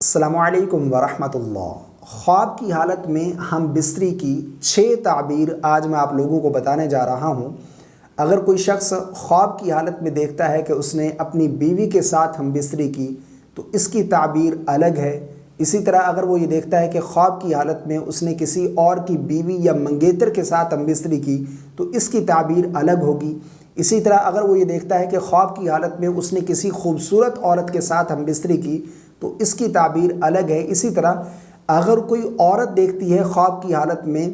السلام علیکم ورحمۃ اللہ۔ خواب کی حالت میں ہم بستری کی 6 تعبیر آج میں آپ لوگوں کو بتانے جا رہا ہوں۔ اگر کوئی شخص خواب کی حالت میں دیکھتا ہے کہ اس نے اپنی بیوی کے ساتھ ہم بستری کی تو اس کی تعبیر الگ ہے۔ اسی طرح اگر وہ یہ دیکھتا ہے کہ خواب کی حالت میں اس نے کسی اور کی بیوی یا منگیتر کے ساتھ ہم بستری کی تو اس کی تعبیر الگ ہوگی۔ اسی طرح اگر وہ یہ دیکھتا ہے کہ خواب کی حالت میں اس نے کسی خوبصورت عورت کے ساتھ ہم بستری کی تو اس کی تعبیر الگ ہے۔ اسی طرح اگر کوئی عورت دیکھتی ہے خواب کی حالت میں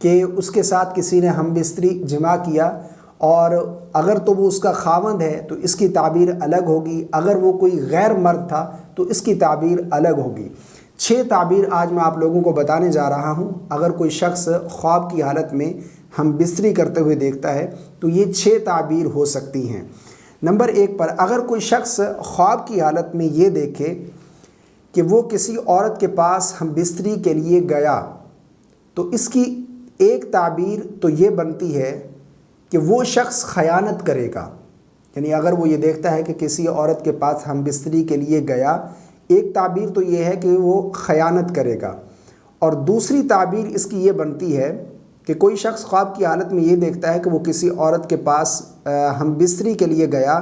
کہ اس کے ساتھ کسی نے ہم بستری جمع کیا اور اگر تو وہ اس کا خاوند ہے تو اس کی تعبیر الگ ہوگی، اگر وہ کوئی غیر مرد تھا تو اس کی تعبیر الگ ہوگی۔ 6 تعبیر آج میں آپ لوگوں کو بتانے جا رہا ہوں۔ اگر کوئی شخص خواب کی حالت میں ہم بستری کرتے ہوئے دیکھتا ہے تو یہ 6 تعبیر ہو سکتی ہیں۔ نمبر 1 پر اگر کوئی شخص خواب کی حالت میں یہ دیکھے کہ وہ کسی عورت کے پاس ہم بستری کے لیے گیا تو اس کی ایک تعبیر تو یہ بنتی ہے کہ وہ شخص خیانت کرے گا۔ یعنی اگر وہ یہ دیکھتا ہے کہ کسی عورت کے پاس ہم بستری کے لیے گیا، ایک تعبیر تو یہ ہے کہ وہ خیانت کرے گا، اور دوسری تعبیر اس کی یہ بنتی ہے کہ کوئی شخص خواب کی حالت میں یہ دیکھتا ہے کہ وہ کسی عورت کے پاس ہم بستری کے لیے گیا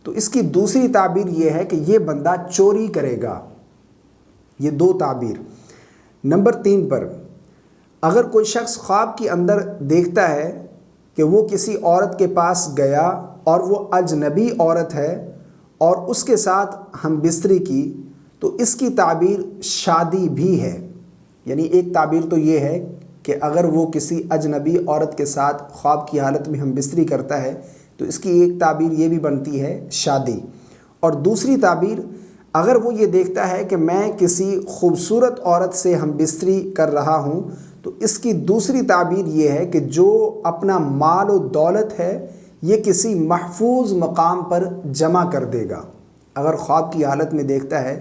تو اس کی دوسری تعبیر یہ ہے کہ یہ بندہ چوری کرے گا۔ یہ 2 تعبیر۔ نمبر 3 پر اگر کوئی شخص خواب کے اندر دیکھتا ہے کہ وہ کسی عورت کے پاس گیا اور وہ اجنبی عورت ہے اور اس کے ساتھ ہم بستری کی تو اس کی تعبیر شادی بھی ہے۔ یعنی ایک تعبیر تو یہ ہے کہ اگر وہ کسی اجنبی عورت کے ساتھ خواب کی حالت میں ہم بستری کرتا ہے تو اس کی ایک تعبیر یہ بھی بنتی ہے شادی، اور دوسری تعبیر اگر وہ یہ دیکھتا ہے کہ میں کسی خوبصورت عورت سے ہم بستری کر رہا ہوں تو اس کی دوسری تعبیر یہ ہے کہ جو اپنا مال و دولت ہے یہ کسی محفوظ مقام پر جمع کر دے گا۔ اگر خواب کی حالت میں دیکھتا ہے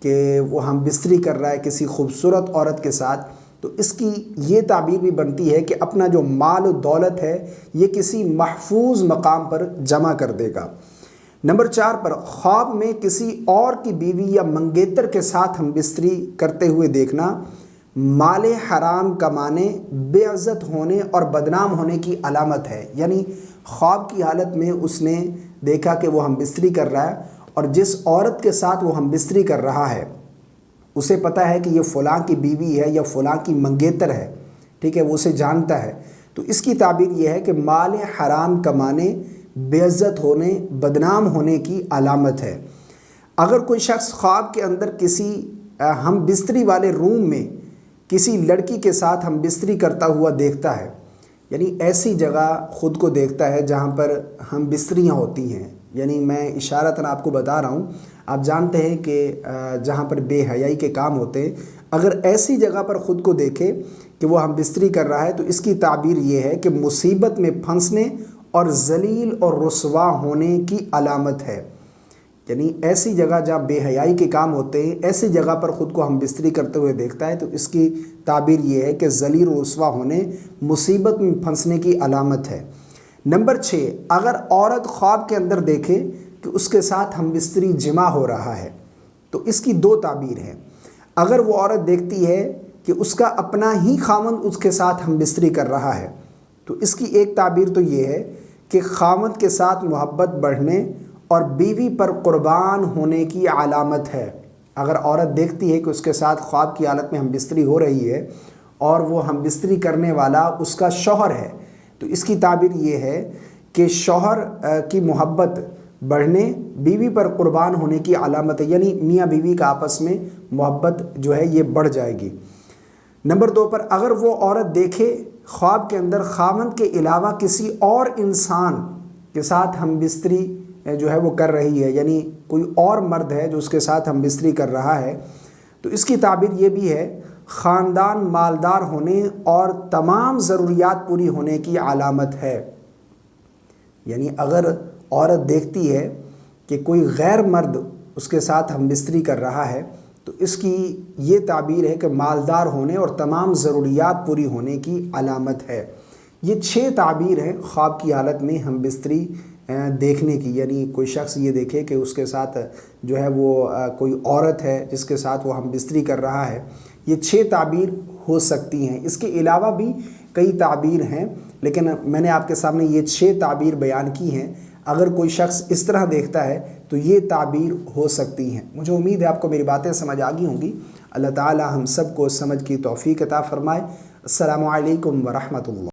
کہ وہ ہم بستری کر رہا ہے کسی خوبصورت عورت کے ساتھ تو اس کی یہ تعبیر بھی بنتی ہے کہ اپنا جو مال و دولت ہے یہ کسی محفوظ مقام پر جمع کر دے گا۔ نمبر 4 پر خواب میں کسی اور کی بیوی یا منگیتر کے ساتھ ہم بستری کرتے ہوئے دیکھنا مال حرام کمانے، بے عزت ہونے اور بدنام ہونے کی علامت ہے۔ یعنی خواب کی حالت میں اس نے دیکھا کہ وہ ہم بستری کر رہا ہے اور جس عورت کے ساتھ وہ ہم بستری کر رہا ہے اسے پتہ ہے کہ یہ فلاں کی بیوی ہے یا فلاں کی منگیتر ہے، ٹھیک ہے، وہ اسے جانتا ہے، تو اس کی تعبیر یہ ہے کہ مال حرام کمانے، بے عزت ہونے، بدنام ہونے کی علامت ہے۔ اگر کوئی شخص خواب کے اندر کسی ہم بستری والے روم میں کسی لڑکی کے ساتھ ہم بستری کرتا ہوا دیکھتا ہے، یعنی ایسی جگہ خود کو دیکھتا ہے جہاں پر ہم بستریاں ہوتی ہیں، یعنی میں اشارتاً آپ کو بتا رہا ہوں، آپ جانتے ہیں کہ جہاں پر بے حیائی کے کام ہوتے ہیں، اگر ایسی جگہ پر خود کو دیکھے کہ وہ ہم بستری کر رہا ہے تو اس کی تعبیر یہ ہے کہ مصیبت میں پھنسنے اور ذلیل اور رسوا ہونے کی علامت ہے۔ یعنی ایسی جگہ جہاں بے حیائی کے کام ہوتے ہیں، ایسی جگہ پر خود کو ہم بستری کرتے ہوئے دیکھتا ہے تو اس کی تعبیر یہ ہے کہ ذلیل و رسوا ہونے، مصیبت میں پھنسنے کی علامت ہے۔ نمبر 6 اگر عورت خواب کے اندر دیکھے کہ اس کے ساتھ ہم بستری جمع ہو رہا ہے تو اس کی 2 تعبیر ہیں۔ اگر وہ عورت دیکھتی ہے کہ اس کا اپنا ہی خاوند اس کے ساتھ ہم بستری کر رہا ہے تو اس کی ایک تعبیر تو یہ ہے کہ خاوند کے ساتھ محبت بڑھنے اور بیوی پر قربان ہونے کی علامت ہے۔ اگر عورت دیکھتی ہے کہ اس کے ساتھ خواب کی حالت میں ہم بستری ہو رہی ہے اور وہ ہم بستری کرنے والا اس کا شوہر ہے تو اس کی تعبیر یہ ہے کہ شوہر کی محبت بڑھنے، بیوی پر قربان ہونے کی علامت ہے، یعنی میاں بیوی کا آپس میں محبت جو ہے یہ بڑھ جائے گی۔ نمبر 2 پر اگر وہ عورت دیکھے خواب کے اندر خاوند کے علاوہ کسی اور انسان کے ساتھ ہم بستری جو ہے وہ کر رہی ہے، یعنی کوئی اور مرد ہے جو اس کے ساتھ ہم بستری کر رہا ہے تو اس کی تعبیر یہ بھی ہے خاندان مالدار ہونے اور تمام ضروریات پوری ہونے کی علامت ہے۔ یعنی اگر عورت دیکھتی ہے کہ کوئی غیر مرد اس کے ساتھ ہم بستری کر رہا ہے تو اس کی یہ تعبیر ہے کہ مالدار ہونے اور تمام ضروریات پوری ہونے کی علامت ہے۔ یہ 6 تعبیر ہیں خواب کی حالت میں ہم بستری دیکھنے کی، یعنی کوئی شخص یہ دیکھے کہ اس کے ساتھ جو ہے وہ کوئی عورت ہے جس کے ساتھ وہ ہم بستری کر رہا ہے، یہ 6 تعبیر ہو سکتی ہیں۔ اس کے علاوہ بھی کئی تعبیر ہیں، لیکن میں نے آپ کے سامنے یہ 6 تعبیر بیان کی ہیں۔ اگر کوئی شخص اس طرح دیکھتا ہے تو یہ تعبیر ہو سکتی ہیں۔ مجھے امید ہے آپ کو میری باتیں سمجھ آ گئی ہوں گی۔ اللہ تعالی ہم سب کو سمجھ کی توفیق عطا فرمائے۔ السلام علیکم ورحمۃ اللہ۔